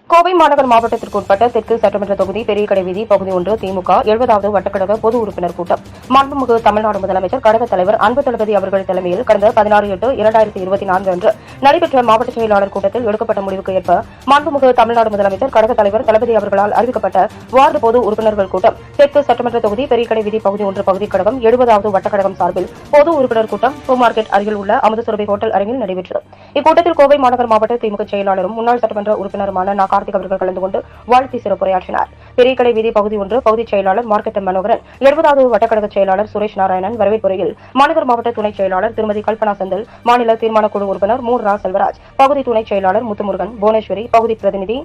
கோவை மாநகர் மாவட்டத்திற்கு உட்பட்ட தெற்கு சட்டமன்ற தொகுதி பெரியகடை வீதி பகுதி 1 திமுக 70வது வட்டக்கழக பொது உறுப்பினர் கூட்டம் மாண்புமிகு தமிழ்நாடு முதலமைச்சர் கழக தலைவர் அன்பு தளபதி அவர்கள் தலைமையில் கடந்த 16/8/2024 அன்று நடைபெற்ற மாவட்ட செயலாளர் கூட்டத்தில் எடுக்கப்பட்ட முடிவுக்கு ஏற்ப மாண்புமிகு தமிழ்நாடு முதலமைச்சர் கழக தலைவர் தளபதி அவர்களால் அறிவிக்கப்பட்ட வார்டு பொது உறுப்பினர்கள் கூட்டம் தெற்கு சட்டமன்ற தொகுதி பெரியகடை வீதி பகுதி 1 பகுதி கழகம் 70வது வட்டக்கழகம் சார்பில் பொது உறுப்பினர் கூட்டம் பூ மார்க்கெட் அருகில் உள்ள அமுதசுரபி ஹோட்டல் அரங்கில் நடைபெற்றது. இக்கூட்டத்தில் கோவை மாநகர் மாவட்ட திமுக செயலாளரும் முன்னாள் சட்டமன்ற உறுப்பினருமான கார்த்திக் அவர்கள் கலந்து கொண்டு வாழ்த்தி சிறப்புரையாற்றினார். பெரியகடை வீதி பகுதி 1 பகுதி செயலாளர் மார்க்கெட் மனோகரன், 70வது வட்டக்கழக செயலாளர் சுரேஷ் நாராயணன் வரவேற்புரையில் மாநகர் மாவட்ட துணை செயலாளர் திருமதி கல்பனா செந்தில், மாநில தீர்மான குழு உறுப்பினர் மூர் ரா செல்வராஜ், பகுதி துணை செயலாளர் முத்துமுருகன், புவனேஸ்வரி, பகுதி பிரதிநிதி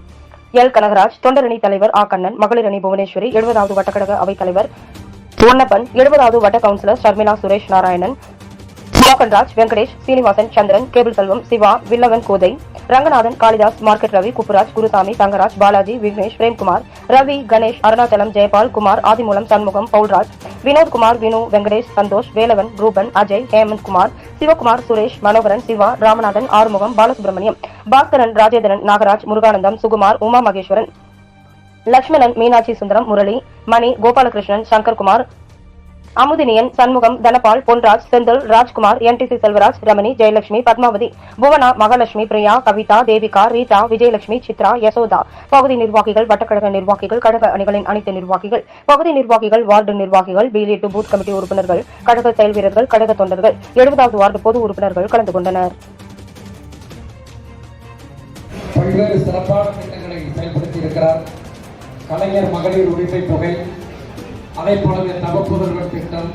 எல் கனகராஜ், தொண்டரணி தலைவர் ஆ கண்ணன், மகளிர் அணி புவனேஸ்வரி, 70வது வட்டக்கழக அவைத் தலைவர் பொன்னப்பன், 70வது வட்ட கவுன்சிலர் ஷர்மிளா, சுரேஷ் நாராயணன், மோகன்ராஜ், வெங்கடேஷ், சீனிவாசன், சந்திரன், கேபிள் செல்வம், சிவா, வில்லவன் கோதை, ரங்கநாதன், காளிதாஸ், மார்க்கெட் ரவி, குப்புராஜ், குருசாமி, தங்கராஜ், பாலாஜி, விக்னேஷ், பிரேம்குமார், ரவி, கணேஷ், அருணாச்சலம், ஜெயபால், குமார், ஆதிமூலம், சண்முகம், பவுல்ராஜ், வினோத்குமார், வினு, வெங்கடேஷ், சந்தோஷ், வேலவன், ரூபன், அஜய், ஹேமந்த் குமார், சிவகுமார், சுரேஷ், மனோகரன், சிவா, ராமநாதன், ஆறுமுகம், பாலசுப்ரமணியம், பாஸ்கரன், ராஜேந்திரன், நாகராஜ், முருகானந்தம், சுகுமார், உமா மகேஸ்வரன், லட்சுமணன், மீனாட்சி சுந்தரம், முரளி, மணி, கோபாலகிருஷ்ணன், சங்கர்குமார், அமுதினியன், சண்முகம், தனபால், பொன்ராஜ், செந்தில், ராஜ்குமார், NTC செல்வராஜ், ரமணி, ஜெயலட்சுமி, பத்மாவதி, புவனா, மகாலட்சுமி, பிரியா, கவிதா, தேவிகா, ரீட்டா, விஜயலட்சுமி, சித்ரா, யசோதா, பகுதி நிர்வாகிகள், வட்டக்கழக நிர்வாகிகள், கழக அணிகளின் அனைத்து நிர்வாகிகள், பகுதி நிர்வாகிகள், வார்டு நிர்வாகிகள், B.L.A. to பூத் கமிட்டி உறுப்பினர்கள், கழக செயல் வீரர்கள், கழக தொண்டர்கள், 70வது வார்டு பொது உறுப்பினர்கள் கலந்து கொண்டனர். பல்வேறு சிறப்பான திட்டங்களை செயல்படுத்தி இருக்கிறார். கலைஞர் மகளிர் உரிமை தொகை, அதே போலவே நவப்புதல்வர் திட்டம்,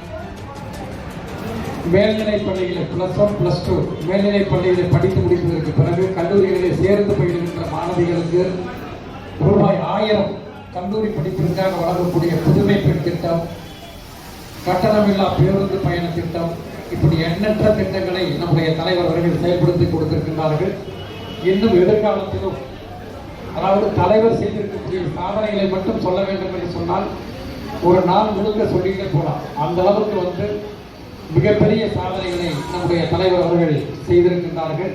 மேல்நிலைப் பள்ளிகளில் +1 +2 மேல்நிலைப் பள்ளிகளை படித்து முடிப்பதற்கு பிறகு கல்லூரிகளில் சேர்ந்து பயிலுகின்ற மாணவிகளுக்கு ரூபாய் 1000 கல்லூரி படிப்பிற்காக வழங்கக்கூடிய புதுமை பெண் திட்டம், கட்டணமில்லா பேருந்து பயண திட்டம், இப்படி எண்ணற்ற திட்டங்களை நம்முடைய தலைவர் அவர்கள் செயல்படுத்தி கொடுத்திருக்கின்றார்கள். இன்னும் எதிர்காலத்திலும், அதாவது தலைவர் செய்திருக்கக்கூடிய சாதனைகளை மட்டும் சொல்ல வேண்டும் என்று சொன்னால் ஒரு நாள் முழுக்க சொல்லிட்டே போலாம். அந்த அளவுக்கு மிகப்பெரிய சாதனைகளை நம்முடைய தலைவர் அவர்கள் செய்திருக்கின்றார்கள்.